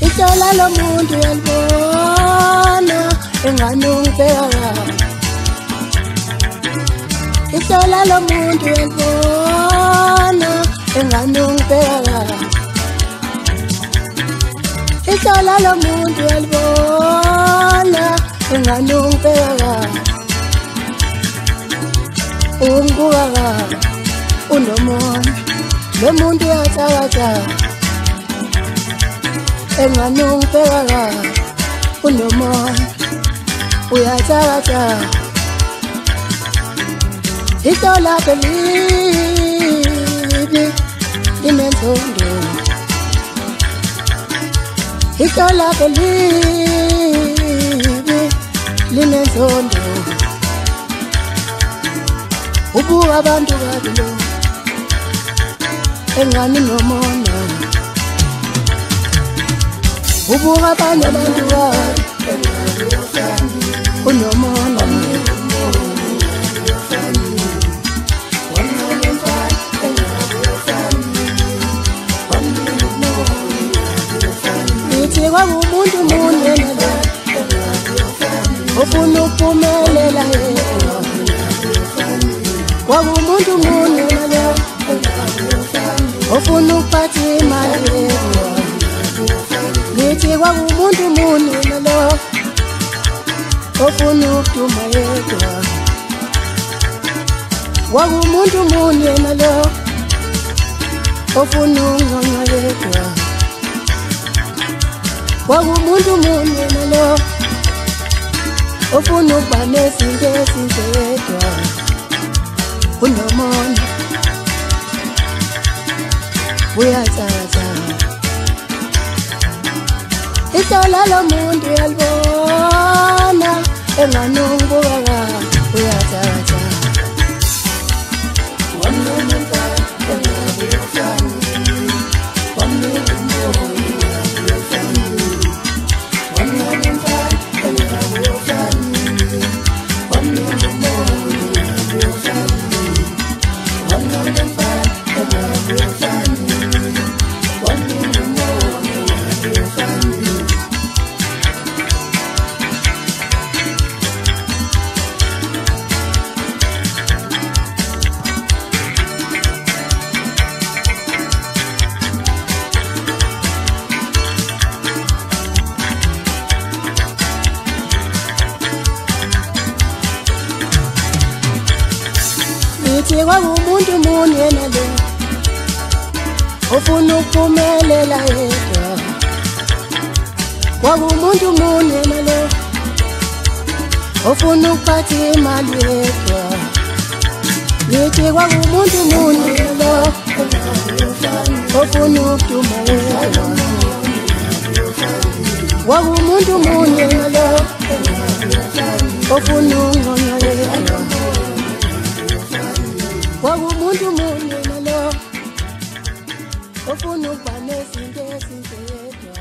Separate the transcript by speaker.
Speaker 1: Itola lo muntu yalibona enganungibheka. Itola lo muntu yalibona enganungibheka. Itola lo muntu yalibona enganungibheka. Ungibuka unomona lo muntu yathakatha enganungibheka unomona uyathakatha. Itola libi linenzondo. Itola libi linenzondo. Ubuka abantu kabilo engani nomona. Ubuka abanye abantu unomona. Nithi kwakumuntu munye nalo ofuna ukuphumelela yedwa. Kwakumuntu munye nalo ofuna ukuphatha imali yedwa. Nithi kwakumuntu munye nalo ofuna ukuduma yedwa. Kwakumuntu munye nalo ofuna ukungcono yedwa. Kwakumuntu munye nalo ofuna ukuba nezinto ezinhle yedwa. Unomona uyathakatha. Itola lo muntu yalibona enganungibheka uyathakatha. Nithi kwakumuntu munye nalo ofuna ukuphumelela yedwa. Kwakumuntu munye nalo ofuna ukuphatha imali yedwa. Nithi kwakumuntu munye nalo ofuna ukuduma yedwa. Kwakumuntu munye nalo ofuna ukungcono yedwa. Kwakumuntu munye nalo ofuna ukuba nezinto ezinhle yedwa.